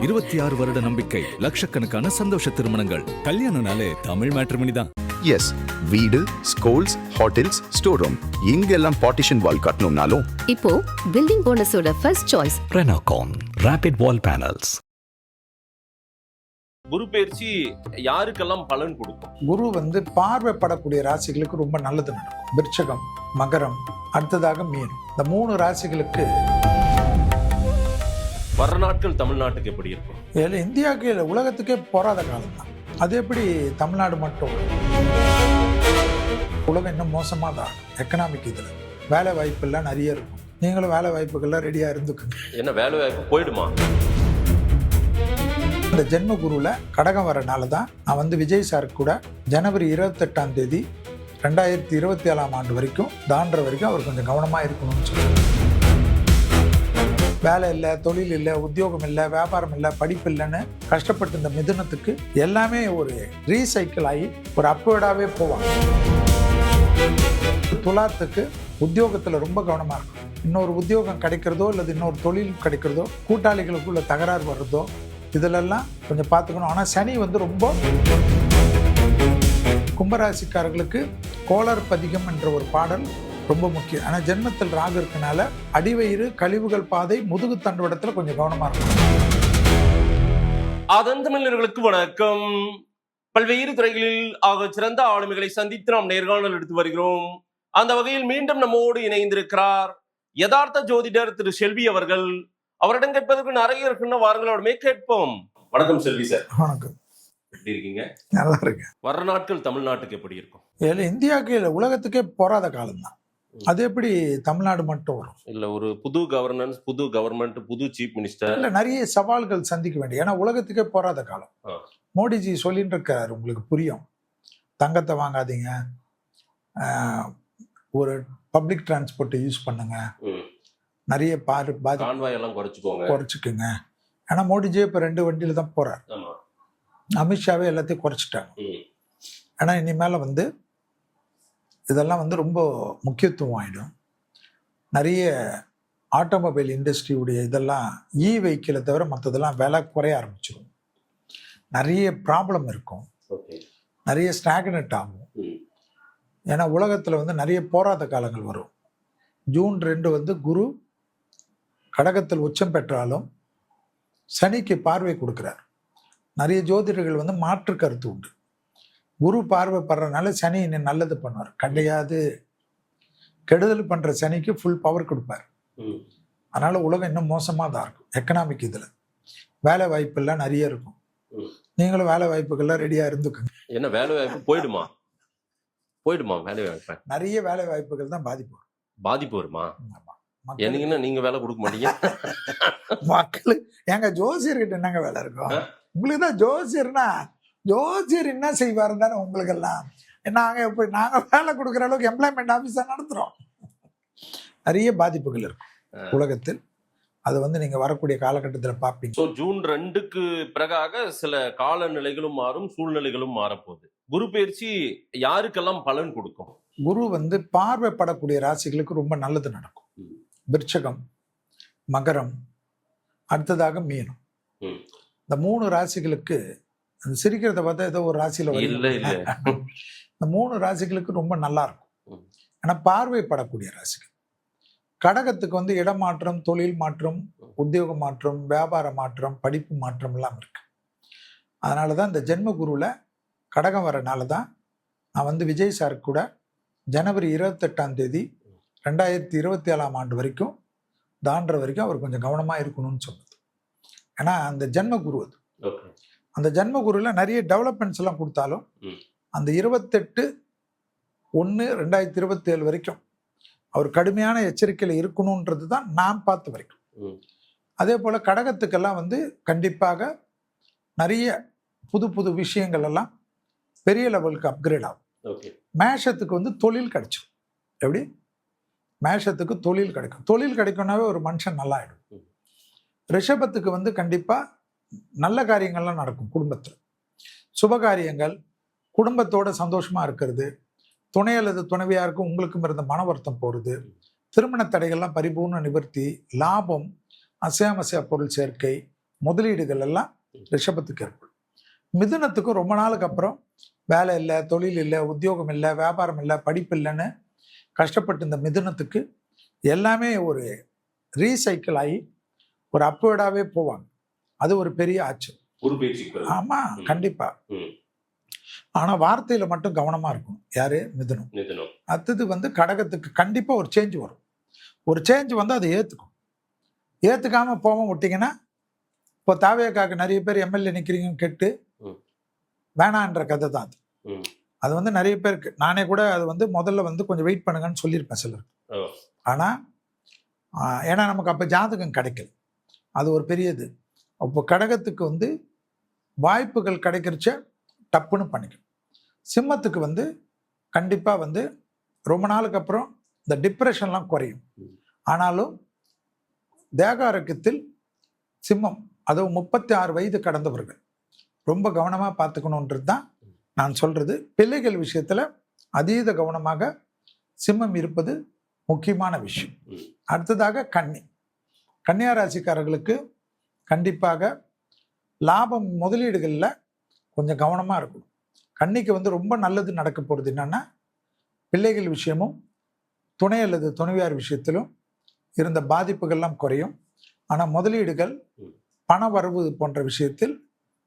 26 வருட நம்பிக்கை, லட்சக்கணக்கான சந்தோஷ திருமணங்கள். கல்யாணம்னாலே தமிழ் மேட்ரிமோனி தான். எஸ், வீடு, ஸ்கூல்ஸ், ஹோட்டல்ஸ், ஸ்டோர் ரூம் இங்கெல்லாம் பார்ட்டிஷன் வால் கட்டணும்னாலும் இப்போ பில்டிங் போனஸோட first choice Renocon Rapid Wall Panels. குரு பயிற்சி யாருக்கெல்லாம் பலன் கொடுக்கும்? குரு பார்வைப்படக்கூடிய ராசிகளுக்கு ரொம்ப நல்லது நடக்கும். விருச்சகம், மகரம், அடுத்ததாக மீனம். இந்த 3 ராசிகளுக்கு வர நாட்கள் தமிழ்நாட்டுக்கு எப்படி இருக்கும்? இதில் இந்தியாவுக்கு இல்லை, உலகத்துக்கே போராத காலம் தான். அது எப்படி தமிழ்நாடு மட்டும்? உலகம் இன்னும் மோசமாக தான் எக்கனாமிக். இதில் வேலை வாய்ப்பெல்லாம் நிறைய இருக்கும். நீங்களும் வேலை வாய்ப்புகள்லாம் ரெடியாக இருந்துக்குங்க. என்ன வேலை வாய்ப்பு போயிடுமா? இந்த ஜென்ம குருவில் கடகம் வரனால தான் நான் விஜய் சார் கூட ஜனவரி 28ஆம் தேதி 2027ஆம் ஆண்டு வரைக்கும் தாண்டுற வரைக்கும் அவர் கொஞ்சம் கவனமாக இருக்கணும்னு சொல்லுவாங்க. வேலை இல்லை, தொழில் இல்லை, உத்தியோகம் இல்லை, வியாபாரம் இல்லை, படிப்பு இல்லைன்னு கஷ்டப்பட்டு இந்த மிதுனத்துக்கு எல்லாமே ஒரு ரீசைக்கிள் ஆகி ஒரு அப்வேர்டாகவே போவாங்க. துலாத்துக்கு உத்தியோகத்தில் ரொம்ப கவனமாக இருக்கும். இன்னொரு உத்தியோகம் கிடைக்கிறதோ அல்லது இன்னொரு தொழில் கிடைக்கிறதோ, கூட்டாளிகளுக்குள்ள தகராறு வர்றதோ, இதிலெல்லாம் கொஞ்சம் பார்த்துக்கணும். ஆனால் சனி ரொம்ப கும்பராசிக்காரர்களுக்கு கோளர் பதிகம் என்ற ஒரு பாடல் ரொம்ப முக்கியம். ஆனால் ஜென்மத்தில் ராகு இருக்கனால அடிவயிறு, கழிவுகள் பாதை, முதுகு தண்டுவடத்தில் கொஞ்சம் கவனமா இருக்கும். அதன் தமிழர்களுக்கு வணக்கம். பல்வேறு துறைகளில் ஆக சிறந்த ஆளுமைகளை சந்தித்து நாம் நேர்காணல் எடுத்து வருகிறோம். அந்த வகையில் மீண்டும் நம்மோடு இணைந்திருக்கிறார் யதார்த்த ஜோதிடர் திரு செல்வி அவர்கள். அவரிடம் கேட்பதற்கு நிறைய இருக்குன்னு வாரங்களோட கேட்போம். வணக்கம் செல்வி சார். வணக்கம். எப்படி இருக்கீங்க? நல்லா இருக்கேன். வர நாட்கள் தமிழ்நாட்டுக்கு எப்படி இருக்கும்? இதில் இந்தியாவுக்கு இல்லை, உலகத்துக்கே போராத காலம் தான். அது எப்படி தமிழ்நாடு மட்டும் வரும்? இல்ல, ஒரு புது கவர்னன்ஸ், புது கவர்மெண்ட், புது சீஃப் மினிஸ்டர், இல்ல நிறைய சவால்கள் சந்திக்க வேண்டிய. ஏன்னா உலகத்துக்கே போராத காலம். மோடிஜி சொல்லிட்டு இருக்காரு, உங்களுக்கு புரியும். தங்கத்தை வாங்காதீங்க, ஒரு பப்ளிக் டிரான்ஸ்போர்ட்டை யூஸ் பண்ணுங்க, நிறைய குறைச்சிக்குங்க. ஏன்னா மோடிஜி இப்போ 2 வண்டியில தான் போறாரு. அமித்ஷாவே எல்லாத்தையும் குறைச்சிட்டாங்க. ஏன்னா இனிமேல இதெல்லாம் ரொம்ப முக்கியத்துவம் ஆகிடும். நிறைய ஆட்டோமொபைல் இண்டஸ்ட்ரியுடைய இதெல்லாம் வெஹிக்கிளை தவிர மற்றதெல்லாம் விலை குறைய ஆரம்பிச்சிடும். நிறைய ப்ராப்ளம் இருக்கும், நிறைய ஸ்டாக்னட் ஆகும். ஏன்னா உலகத்தில் நிறைய போராட்ட காலங்கள் வரும். ஜூன் 2 குரு கடகத்தில் உச்சம் பெற்றாலும் சனிக்கு பார்வை கொடுக்குறார். நிறைய ஜோதிடர்கள் மாற்று கருத்து உண்டு. குரு பார்வை படுறதுனால சனி இன்னும் நல்லது பண்ணுவார், கிடையாது கெடுதல் பண்ற சனிக்கு ஃபுல் பவர் கொடுப்பார். அதனால உலகம் இன்னும் மோசமாக தான் இருக்கும் எக்கனாமிக். இதில் வேலை வாய்ப்பெல்லாம் நிறைய இருக்கும். நீங்களும் வேலை வாய்ப்புகள்லாம் ரெடியா இருந்துக்குங்க. என்ன வேலை வாய்ப்பு போயிடுமா? வேலை வாய்ப்பு நிறைய வேலை வாய்ப்புகள் தான் பாதிப்பு வருமா? என்னங்கன்னா நீங்க வேலை கொடுக்க மாட்டீங்க. மக்கள் எங்க ஜோசியர்கிட்ட என்னங்க வேலை இருக்கும்? உங்களுக்கு தான் ஜோசியர் என்ன செய்வாரு தானே உங்களுக்கு எல்லாம். நாங்க வேலை கொடுக்குற அளவுக்கு எம்ப்ளாய்மெண்ட் ஆபீஸா நடத்துறோம். நிறைய பாதிப்புகள் இருக்கும் உலகத்தில். அது நீங்க வரக்கூடிய காலகட்டத்தில் பார்ப்பீங்க. ஸோ ஜூன் 2க்கு பிறகாக சில காலநிலைகளும் மாறும், சூழ்நிலைகளும் மாறப்போகுது. குரு பயிற்சி யாருக்கெல்லாம் பலன் கொடுக்கும்? குரு பார்வைப்படக்கூடிய ராசிகளுக்கு ரொம்ப நல்லது நடக்கும். விருச்சகம், மகரம், அடுத்ததாக மீனம். இந்த 3 ராசிகளுக்கு சிரிக்கிறத பார்த்தா ஏதோ ஒரு ராசியில இந்த 3 ராசிகளுக்கு ரொம்ப நல்லா இருக்கும். ஆனா பார்வைப்படக்கூடிய ராசிகள். கடகத்துக்கு இடமாற்றம், தொழில் மாற்றம், உத்தியோக மாற்றம், வியாபார மாற்றம், படிப்பு மாற்றம் எல்லாம் இருக்கு. அதனாலதான் இந்த ஜென்ம குருவில் கடகம் வரனால தான் நான் விஜய் சார் கூட ஜனவரி 28ஆம் தேதி 2027ஆம் ஆண்டு வரைக்கும் தாண்டுற வரைக்கும் அவர் கொஞ்சம் கவனமா இருக்கணும்னு சொன்னது. ஏன்னா அந்த ஜென்ம குரு அது. அந்த ஜென்ம குருவில் நிறைய டெவலப்மெண்ட்ஸ் எல்லாம் கொடுத்தாலும் அந்த 28/1/2027 வரைக்கும் அவர் கடுமையான எச்சரிக்கையில் இருக்கணும்ன்றது தான் நான் பார்த்த வரைக்கும். அதே போல கடகத்துக்கெல்லாம் கண்டிப்பாக நிறைய புது புது விஷயங்கள் எல்லாம் பெரிய லெவலுக்கு அப்கிரேட் ஆகும். மேஷத்துக்கு தொழில் கிடைச்சிடும். எப்படி? மேஷத்துக்கு தொழில் கிடைக்கும். தொழில் கிடைக்கும்னாவே ஒரு மனுஷன் நல்லா ஆயிடும். ரிஷபத்துக்கு கண்டிப்பா நல்ல காரியங்கள்லாம் நடக்கும். குடும்பத்தில் சுபகாரியங்கள், குடும்பத்தோட சந்தோஷமா இருக்கிறது, துணை அல்லது துணைவியாருக்கும் உங்களுக்கும் இருந்த மன வருத்தம் போறது, திருமண தடைகள்லாம் பரிபூர்ண நிவர்த்தி, லாபம், அசையாமசையா பொருள் சேர்க்கை, முதலீடுகள் எல்லாம் ரிஷபத்துக்கு ஏற்படும். மிதுனத்துக்கும் ரொம்ப நாளுக்கு அப்புறம் வேலை இல்லை, தொழில் இல்லை, உத்தியோகம் இல்லை, வியாபாரம் இல்லை, படிப்பு இல்லைன்னு கஷ்டப்பட்டு இந்த மிதுனத்துக்கு எல்லாமே ஒரு ரீசைக்கிள் ஆகி ஒரு அப்வேர்டாகவே போவாங்க. அது ஒரு பெரிய ஆச்சரியம். குரு பயிற்சி. ஆமா, கண்டிப்பா. ஆனா வார்த்தையில மட்டும் கவனமா இருக்கும். யாரு? மிதுனம். அடுத்தது கடகத்துக்கு கண்டிப்பா ஒரு சேஞ்ச் வரும். ஒரு சேஞ்ச் அதை ஏத்துக்கும். ஏத்துக்காம போக விட்டீங்கன்னா, இப்போ தாவேக்காக்கு நிறைய பேர் எம்எல்ஏ நிக்கிறீங்கன்னு கேட்டு வேணான்ற கதை தான் அது. அது நிறைய பேருக்கு நானே கூட அது முதல்ல கொஞ்சம் வெயிட் பண்ணுங்கன்னு சொல்லியிருப்பேன் சிலருக்கு. ஆனா ஏன்னா நமக்கு அப்ப ஜாதகம் கிடைக்கல. அது ஒரு பெரியது. அப்போ கடகத்துக்கு வாய்ப்புகள் கிடைக்கிறச்ச டப்புன்னு பண்ணிக்கணும். சிம்மத்துக்கு கண்டிப்பா ரொம்ப நாளுக்கு அப்புறம் இந்த டிப்ரெஷன்லாம் குறையும். ஆனாலும் தேக ஆரோக்கியத்தில் சிம்மம், அதுவும் 36 வயது கடந்தவர்கள் ரொம்ப கவனமா பார்த்துக்கணுன்றது தான் நான் சொல்றது. பிள்ளைகள் விஷயத்துல அதீத கவனமாக சிம்மம் இருப்பது முக்கியமான விஷயம். அடுத்ததாக கன்னியா ராசிக்காரர்களுக்கு கண்டிப்பாக லாபம் முதலீடுகளில் கொஞ்சம் கவனமாக இருக்கணும். கன்னிக்கு ரொம்ப நல்லது நடக்க போகிறது என்னன்னா, பிள்ளைகள் விஷயமும் துணை அல்லது துணைவியார் விஷயத்திலும் இருந்த பாதிப்புகள்லாம் குறையும். ஆனால் முதலீடுகள், பண வரவு போன்ற விஷயத்தில்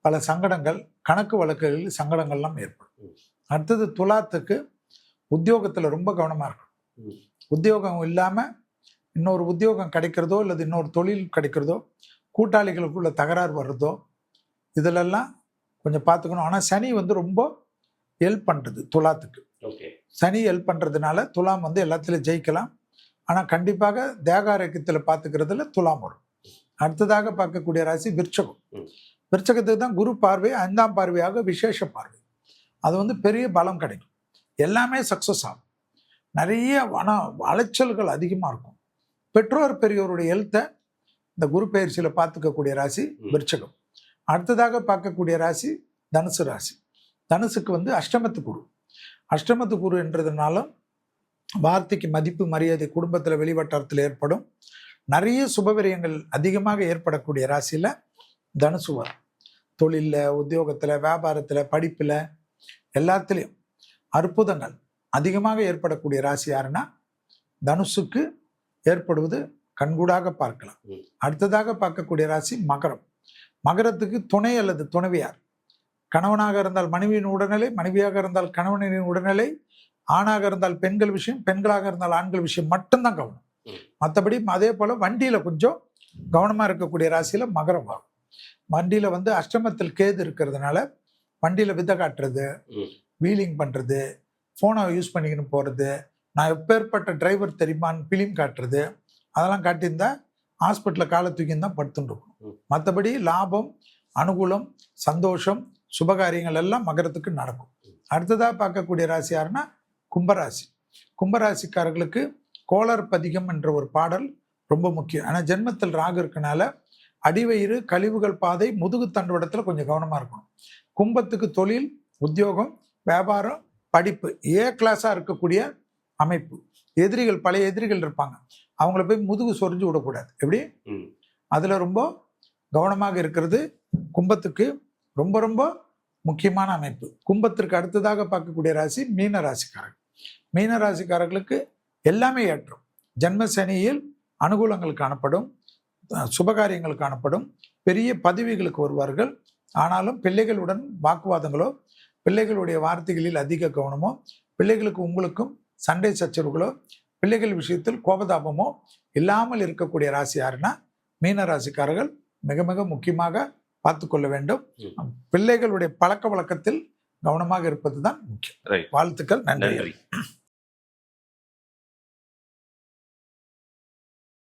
பல சங்கடங்கள், கணக்கு வழக்குகளில் சங்கடங்கள்லாம் ஏற்படும். அடுத்தது துலாத்துக்கு உத்தியோகத்தில் ரொம்ப கவனமாக இருக்கணும். உத்தியோகம் இல்லாமல் இன்னொரு உத்தியோகம் கிடைக்கிறதோ அல்லது இன்னொரு தொழில் கிடைக்கிறதோ, கூட்டாளிகளுக்குள்ள தகராறு வர்றதோ, இதிலெல்லாம் கொஞ்சம் பார்த்துக்கணும். ஆனால் சனி ரொம்ப ஹெல்ப் பண்ணுறது துலாத்துக்கு. சனி ஹெல்ப் பண்ணுறதுனால துலாம் எல்லாத்துலேயும் ஜெயிக்கலாம். ஆனால் கண்டிப்பாக தேக ஆரோக்கியத்தில் பார்த்துக்கிறதுல துலாம் வரும். அடுத்ததாக பார்க்கக்கூடிய ராசி விருச்சகம். விருச்சகத்துக்கு தான் குரு பார்வை 5ஆம் பார்வையாக விசேஷ பார்வை. அது பெரிய பலம் கிடைக்கும். எல்லாமே சக்ஸஸ் ஆகும். நிறைய அலைச்சல்கள் அதிகமாக இருக்கும். பெற்றோர் பெரியோருடைய ஹெல்த்தை இந்த குரு பயிற்சியில் பார்த்துக்கக்கூடிய ராசி விருச்சகம். அடுத்ததாக பார்க்கக்கூடிய ராசி தனுசு ராசி. தனுசுக்கு அஷ்டமத்து குரு. அஷ்டமத்து குரு என்றதுனாலும் வார்த்தைக்கு மதிப்பு மரியாதை குடும்பத்தில் வெளிவட்டாரத்தில் ஏற்படும். நிறைய சுபவிரயங்கள் அதிகமாக ஏற்படக்கூடிய ராசியில் தனுசு வரும். தொழிலில், உத்தியோகத்தில், வியாபாரத்தில், படிப்பில் எல்லாத்துலேயும் அற்புதங்கள் அதிகமாக ஏற்படக்கூடிய ராசி யாருன்னா தனுசுக்கு ஏற்படுவது கண்கூடாக பார்க்கலாம். அடுத்ததாக பார்க்கக்கூடிய ராசி மகரம். மகரத்துக்கு துணை அல்லது துணைவியார், கணவனாக இருந்தால் மனைவியின் உடல்நிலை, மனைவியாக இருந்தால் கணவனின் உடல்நிலை, ஆணாக இருந்தால் பெண்கள் விஷயம், பெண்களாக இருந்தால் ஆண்கள் விஷயம் மட்டும்தான் கவனம். மற்றபடி அதே போல வண்டியில கொஞ்சம் கவனமா இருக்கக்கூடிய ராசியில மகரம் வரும். வண்டியில அஷ்டமத்தில் கேது இருக்கிறதுனால வண்டியில விதை காட்டுறது, வீலிங் பண்றது, போனை யூஸ் பண்ணிக்கின்னு போறது, நான் எப்பேற்பட்ட டிரைவர் தெரியுமான்னு பிலிம் காட்டுறது, அதெல்லாம் காட்டியிருந்தா ஹாஸ்பிட்டலில் காலை தூக்கின்னு தான் படுத்துட்டு இருக்கணும். மற்றபடி லாபம், அனுகூலம், சந்தோஷம், சுபகாரியங்கள் எல்லாம் மகரத்துக்கு நடக்கும். அடுத்ததாக பார்க்கக்கூடிய ராசி யாருன்னா கும்பராசி. கும்பராசிக்காரர்களுக்கு கோளர் பதிகம் என்ற ஒரு பாடல் ரொம்ப முக்கியம். ஆனால் ஜென்மத்தில் ராகு இருக்கனால அடிவயிறு, கழிவுகள் பாதை, முதுகு தண்டுவடத்தில் கொஞ்சம் கவனமாக இருக்கணும். கும்பத்துக்கு தொழில், உத்தியோகம், வியாபாரம், படிப்பு ஏ கிளாஸாக இருக்கக்கூடிய அமைப்பு. எதிரிகள், பழைய எதிரிகள் இருப்பாங்க, அவங்கள போய் முதுகு சொரிஞ்சு விடக்கூடாது. எப்படி? அதுல ரொம்ப கவனமாக இருக்கிறது கும்பத்துக்கு ரொம்ப ரொம்ப முக்கியமான அமைப்பு. கும்பத்திற்கு அடுத்ததாக பார்க்கக்கூடிய ராசி மீன ராசிக்காரர்கள். மீன ராசிக்காரர்களுக்கு எல்லாமே ஏற்றம். ஜென்ம சனியில் அனுகூலங்கள் காணப்படும், சுபகாரியங்கள் காணப்படும், பெரிய பதவிகளுக்கு வருவார்கள். ஆனாலும் பிள்ளைகளுடன் வாக்குவாதங்களோ, பிள்ளைகளுடைய வார்த்தைகளில் அதிக கவனமோ, பிள்ளைகளுக்கு உங்களுக்கும் சண்டை சச்சரவுகளோ, பிள்ளைகள் விஷயத்தில் கோபதாபமோ இல்லாமல் இருக்கக்கூடிய ராசி யாருன்னா மீன ராசிக்காரர்கள் மிக மிக முக்கியமாக பார்த்து கொள்ள வேண்டும். பிள்ளைகளுடைய பழக்க வழக்கத்தில் கவனமாக இருப்பது தான் முக்கியம். வாழ்த்துக்கள். நன்றி.